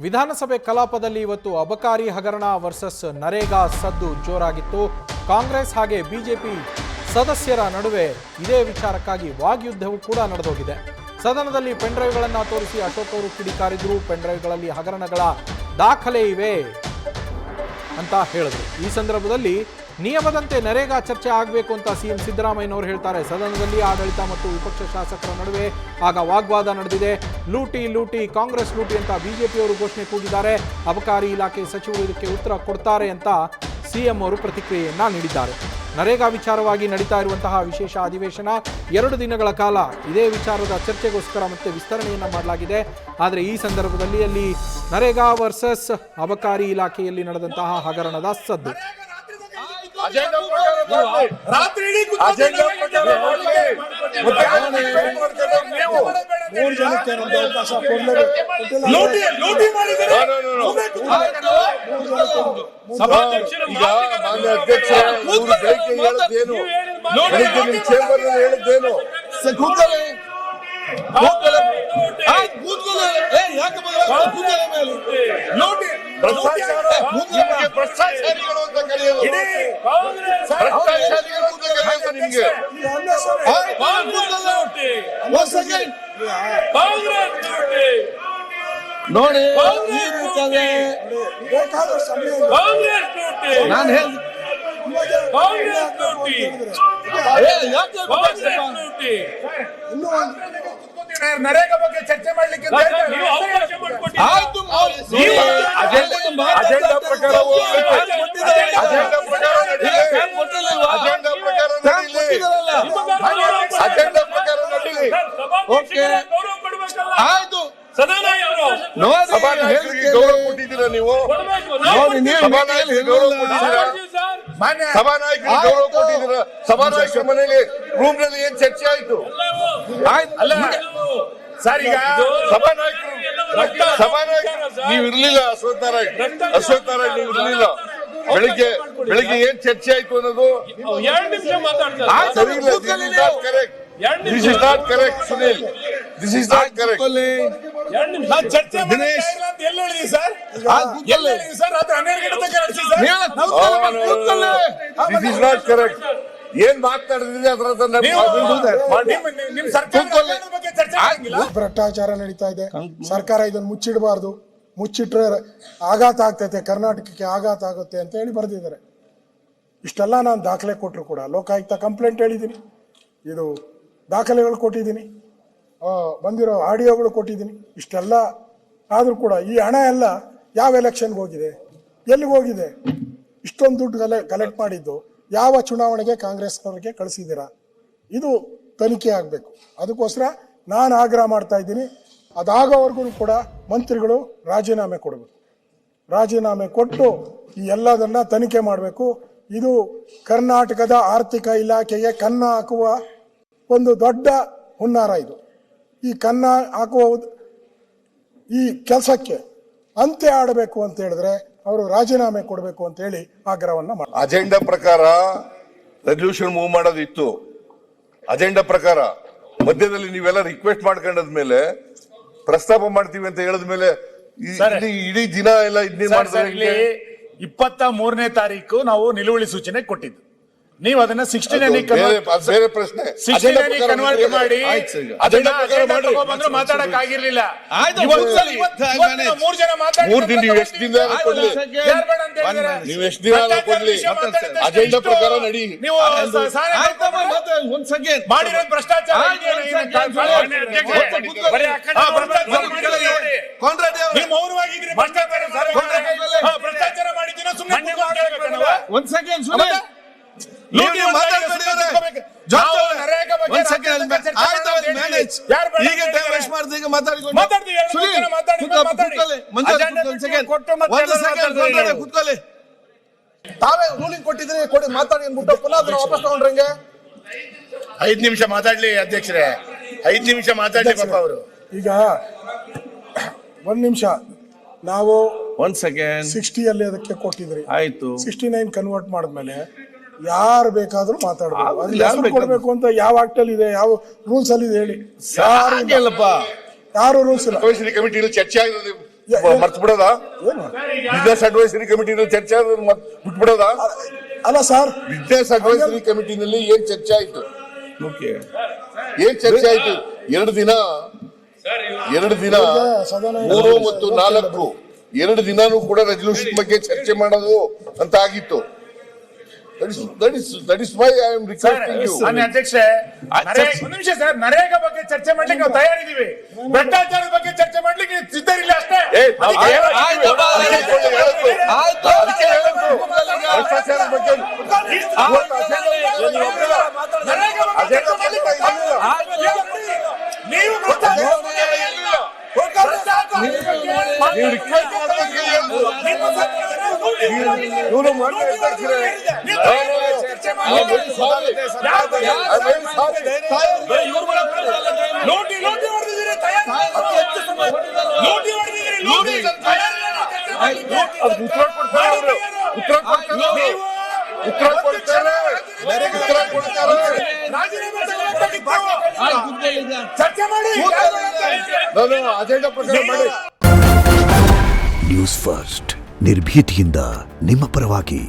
ವಿಧಾನಸಭೆ ಕಲಾಪದಲ್ಲಿ ಇವತ್ತು ಅಬಕಾರಿ ಹಗರಣ ವರ್ಸಸ್ ನರೇಗಾ ಸದ್ದು ಜೋರಾಗಿತ್ತು. ಕಾಂಗ್ರೆಸ್ ಹಾಗೆ ಬಿಜೆಪಿ ಸದಸ್ಯರ ನಡುವೆ ಇದೇ ವಿಚಾರಕ್ಕಾಗಿ ವಾಗ್ಯುದ್ಧವೂ ಕೂಡ ನಡೆದೋಗಿದೆ. ಸದನದಲ್ಲಿ ಪೆನ್ಡ್ರೈವ್ಗಳನ್ನು ತೋರಿಸಿ ಅಶೋಕ್ ಅವರು ಕಿಡಿಕಾರಿದ್ರು. ಪೆನ್ಡ್ರೈವ್ಗಳಲ್ಲಿ ಹಗರಣಗಳ ದಾಖಲೆ ಇವೆ ಅಂತ ಹೇಳಿದ್ರು. ಈ ಸಂದರ್ಭದಲ್ಲಿ ನಿಯಮದಂತೆ ನರೇಗಾ ಚರ್ಚೆ ಆಗಬೇಕು ಅಂತ ಸಿಎಂ ಸಿದ್ದರಾಮಯ್ಯನವರು ಹೇಳ್ತಾರೆ. ಸದನದಲ್ಲಿ ಆಡಳಿತ ಮತ್ತು ವಿಪಕ್ಷ ಶಾಸಕರ ನಡುವೆ ಆಗ ವಾಗ್ವಾದ ನಡೆದಿದೆ. ಲೂಟಿ ಕಾಂಗ್ರೆಸ್ ಲೂಟಿ ಅಂತ ಬಿಜೆಪಿಯವರು ಘೋಷಣೆ ಕೂಗಿದ್ದಾರೆ. ಅಬಕಾರಿ ಇಲಾಖೆ ಸಚಿವರು ಇದಕ್ಕೆ ಉತ್ತರ ಕೊಡ್ತಾರೆ ಅಂತ ಸಿಎಂ ಅವರು ಪ್ರತಿಕ್ರಿಯೆಯನ್ನ ನೀಡಿದ್ದಾರೆ. ನರೇಗಾ ವಿಚಾರವಾಗಿ ನಡೀತಾ ಇರುವಂತಹ ವಿಶೇಷ ಅಧಿವೇಶನ 2 ದಿನಗಳ ಕಾಲ ಇದೇ ವಿಚಾರದ ಚರ್ಚೆಗೋಸ್ಕರ ಮತ್ತೆ ವಿಸ್ತರಣೆಯನ್ನ ಮಾಡಲಾಗಿದೆ. ಆದರೆ ಈ ಸಂದರ್ಭದಲ್ಲಿ ಅಲ್ಲಿ ನರೇಗಾ ವರ್ಸಸ್ ಅಬಕಾರಿ ಇಲಾಖೆಯಲ್ಲಿ ನಡೆದಂತಹ ಹಗರಣದ ಸದ್ದು. ಭ್ರಷ್ಟಾಚಾರಿಗಳು ಅಂತ ಕರೆಯೋದು ನಿಮ್ಗೆ ನೋಡಿ ನಾನು ನರೇಗಾ ಬಗ್ಗೆ ಚರ್ಚೆ ಮಾಡ್ಲಿಕ್ಕೆ ಅಜೆಂಡಾ ಪ್ರಕಾರ ಆಯ್ತು. ಸಭಾನಾಯಕರಿಗೆ ಗೌರವ ಕೊಟ್ಟಿದ್ದೀರಾ ನೀವು? ಸಭಾನಾಯಕರಿಗೆ ಗೌರವ ಕೊಟ್ಟಿದ್ದೀರಾ? ಸಭಾನಾಯಕರಿಗೆ ಗೌರವ ಕೊಟ್ಟಿದ್ದೀರಾ? ಸಭಾನಾಯಕರ ಮನೆಯಲ್ಲಿ ರೂಮ್ ನಲ್ಲಿ ಏನ್ ಚರ್ಚೆ ಆಯ್ತು? ಅಲ್ಲ ಸರ್, ಈಗ ಸಭಾನಾಯಕರು ನೀವು ಇರ್ಲಿಲ್ಲ. ಅಶ್ವಥ್ ನಾರಾಯಣ್ ನೀವು ಇರ್ಲಿಲ್ಲ. ಬೆಳಿಗ್ಗೆ ಏನ್ ಚರ್ಚೆ ಆಯ್ತು ಅನ್ನೋದು ಸರಿ ಇಲ್ಲ. This is not correct Sunil, this is not correct. This is not correct. ಏನ್ ಮಾತನಾಡಿದ್ರೆ ಭ್ರಷ್ಟಾಚಾರ ನಡೀತಾ ಇದೆ. ಸರ್ಕಾರ ಇದನ್ನು ಮುಚ್ಚಿಡಬಾರ್ದು, ಮುಚ್ಚಿಟ್ರೆ ಆಘಾತ ಆಗ್ತೈತೆ, ಕರ್ನಾಟಕಕ್ಕೆ ಆಘಾತ ಆಗುತ್ತೆ ಅಂತ ಹೇಳಿ ಬರೆದಿದ್ದಾರೆ. ಇಷ್ಟೆಲ್ಲ ನಾನು ದಾಖಲೆ ಕೊಟ್ಟರು ಕೂಡ ಲೋಕಾಯುಕ್ತ ಕಂಪ್ಲೇಂಟ್ ಹೇಳಿದ್ದೀನಿ, ಇದು ದಾಖಲೆಗಳು ಕೊಟ್ಟಿದ್ದೀನಿ, ಬಂದಿರೋ ಆಡಿಯೋಗಳು ಕೊಟ್ಟಿದ್ದೀನಿ. ಇಷ್ಟೆಲ್ಲ ಆದರೂ ಕೂಡ ಈ ಹಣ ಎಲ್ಲ ಯಾವ ಎಲೆಕ್ಷನ್ಗೆ ಹೋಗಿದೆ, ಎಲ್ಲಿಗೆ ಹೋಗಿದೆ? ಇಷ್ಟೊಂದು ದುಡ್ಡು ಕಲೆಕ್ಟ್ ಮಾಡಿದ್ದು ಯಾವ ಚುನಾವಣೆಗೆ ಕಾಂಗ್ರೆಸ್ನವ್ರಿಗೆ ಕಳಿಸಿದ್ದೀರಾ? ಇದು ತನಿಖೆ ಆಗಬೇಕು. ಅದಕ್ಕೋಸ್ಕರ ನಾನು ಆಗ್ರಹ ಮಾಡ್ತಾ ಇದ್ದೀನಿ, ಅದಾಗೋವರೆಗೂ ಕೂಡ ಮಂತ್ರಿಗಳು ರಾಜೀನಾಮೆ ಕೊಡಬೇಕು. ರಾಜೀನಾಮೆ ಕೊಟ್ಟು ಈ ಎಲ್ಲದನ್ನ ತನಿಖೆ ಮಾಡಬೇಕು. ಇದು ಕರ್ನಾಟಕದ ಆರ್ಥಿಕ ಇಲಾಖೆಗೆ ಕನ್ನ ಹಾಕುವ ಒಂದು ದೊಡ್ಡ ಹುನ್ನಾರ. ಇದು ಈ ಕನ್ನ ಹಾಕುವ ಈ ಕೆಲಸಕ್ಕೆ ಅಂತ್ಯ ಆಡಬೇಕು ಅಂತ ಹೇಳಿದ್ರೆ ಅವರು ರಾಜೀನಾಮೆ ಕೊಡಬೇಕು ಅಂತ ಹೇಳಿ ಆಗ್ರಹವನ್ನ ಮಾಡಿ. ಅಜೆಂಡಾ ಪ್ರಕಾರ ರೆಸಲ್ಯೂಷನ್ ಮೂವ್ ಮಾಡೋದಿತ್ತು. ಅಜೆಂಡಾ ಪ್ರಕಾರ ಮಧ್ಯದಲ್ಲಿ ನೀವೆಲ್ಲ ರಿಕ್ವೆಸ್ಟ್ ಮಾಡ್ಕೊಂಡದ್ಮೇಲೆ ಪ್ರಸ್ತಾಪ ಮಾಡ್ತೀವಿ ಅಂತ ಹೇಳಿದ್ಮೇಲೆ ಇಡೀ ದಿನ ಎಲ್ಲ ಇದನ್ನೇ ಮಾಡಿದ್ರೆ 23ನೇ ತಾರೀಕು ನಾವು ನಿಲುವಳಿ ಸೂಚನೆ ಕೊಟ್ಟಿದ್ದು. ನೀವು ಅದನ್ನ 16 ಬೇರೆ ಪ್ರಶ್ನೆ ಕನ್ವರ್ಟ್ ಮಾಡಿ ಬಂದ್ರು ಮಾತಾಡಕ್ ಆಗಿರ್ಲಿಲ್ಲ. 3 ಜನ ಮಾತಾಡಿ ನೀವು ಎಷ್ಟು ದಿನ ಕೊಡ್ಲಿ, ನೀವು ಎಷ್ಟು ದಿನ ಕೊಡ್ಲಿ, ಅಜೆಂಡಾ ಪ್ರಕಾರ ನಡಿ. ನೀವು ಮಾಡಿರೋ ಭ್ರಷ್ಟಾಚಾರ ಮೌನವಾಗಿದ್ರಿ. ಭ್ರಷ್ಟಾಚಾರ ಮಾಡಿದ್ದೀರ ಸುಮ್ಮನೆ ಒಂದ್ ಸೆಕೆಂಡ್ ಸುಮ್ಮನೆ ತಾವೇ ರೂಲಿಂಗ್ ಕೊಟ್ಟಿದ್ರೆ ಕೊಡಿ ಮಾತಾಡಿ ಅಂದ್ಬಿಟ್ಟು ಪುನಃ ವಾಪಸ್ ತಗೊಂಡ್ರಂಗೆ. 5 ನಿಮಿಷ ಮಾತಾಡ್ಲಿ ಅಧ್ಯಕ್ಷರೇ, 5 ನಿಮಿಷ ಮಾತಾಡ್ಲಿ ಪಾಪ ಅವರು. ಈಗ 1 ನಿಮಿಷ ನಾವು 1 ಸೆಕೆಂಡ್ 60 ಅಲ್ಲಿ ಅದಕ್ಕೆ ಕೊಟ್ಟಿದ್ರಿ. ಆಯ್ತು. 69 ಕನ್ವರ್ಟ್ ಮಾಡಿದ್ಮೇಲೆ ಯಾರು ಬೇಕಾದ್ರೂ ಮಾತಾಡಬಹುದು. ಕೊಡ್ಬೇಕು ಅಂತ ಯಾವ ಆಕ್ಟ್ ಅಲ್ಲಿ ಇದೆ, ಯಾವ ರೂಲ್ಸ್ ಅಲ್ಲಿ ಇದೆ ಹೇಳಿ? ಯಾರು ಯಾರು ರೂಲ್ಸ್ ಇಲ್ಲ. ಕಮಿಟಿ ಚರ್ಚೆ ಆಗಿದೆ. ಮರ್ತು ಬಿಡೋದಾ? ಬಿಸ್ನೆಸ್ ಅಡ್ವೈಸರಿ ಕಮಿಟಿನಲ್ಲಿ ಚರ್ಚೆ ಆದ್ರೆ ಬಿಟ್ಬಿಡೋದಾ? ಅಲ್ಲ ಸರ್, ಬಿಸ್ನೆಸ್ ಅಡ್ವೈಸರಿ ಕಮಿಟಿನಲ್ಲಿ ಏನ್ ಚರ್ಚೆ ಆಯ್ತು? Okay. ಏನ್ ಚರ್ಚೆ ಆಯ್ತು? ಎರಡು ದಿನ ಸದನ 3 ಮತ್ತು 4 2 ದಿನಾನೂ ಕೂಡ ರೆಸಲ್ಯೂಷನ್ ಬಗ್ಗೆ ಚರ್ಚೆ ಮಾಡೋದು ಅಂತ ಆಗಿತ್ತು. That is why I am requesting you. ಮಾನ್ಯ ಅಧ್ಯಕ್ಷೆ, ಒಂದು ನಿಮಿಷ ಸರ್, ನರೇಗಾ ಬಗ್ಗೆ ಚರ್ಚೆ ಮಾಡ್ಲಿಕ್ಕೆ ನಾವು ತಯಾರಿದ್ದೀವಿ. ಭ್ರಷ್ಟಾಚಾರದ ಬಗ್ಗೆ ಚರ್ಚೆ ಮಾಡ್ಲಿಕ್ಕೆ ಸಿದ್ಧರಿಲ್ಲ ಅಷ್ಟೇ. ಅದಕ್ಕೆ ಹೇಳೋದು. ಭ್ರಷ್ಟಾಚಾರದ ಬಗ್ಗೆ ನರೇಗಾ ಬಗ್ಗೆ ಚರ್ಚೆ ಮಾಡ್ಲಿಕ್ಕೆ ನೀವು ನೀವು ರಿಕ್ವೆಸ್ಟ್ ಮಾಡೋದಕ್ಕೆ ಇವರು ಮಾನ್ಯ ಅಧ್ಯಕ್ಷರೇ, ಉತ್ತರ ಕೊಡ್ತಾರೆ. ಚರ್ಚೆ ಮಾಡಿ ಅಜೆಂಡಾ ಪ್ರಕಾರ ಮಾಡಿ. ನ್ಯೂಸ್ ಫಸ್ಟ್ ನಿರ್ಭೀತಿಯಿಂದ ನಿಮ್ಮ ಪರವಾಗಿ.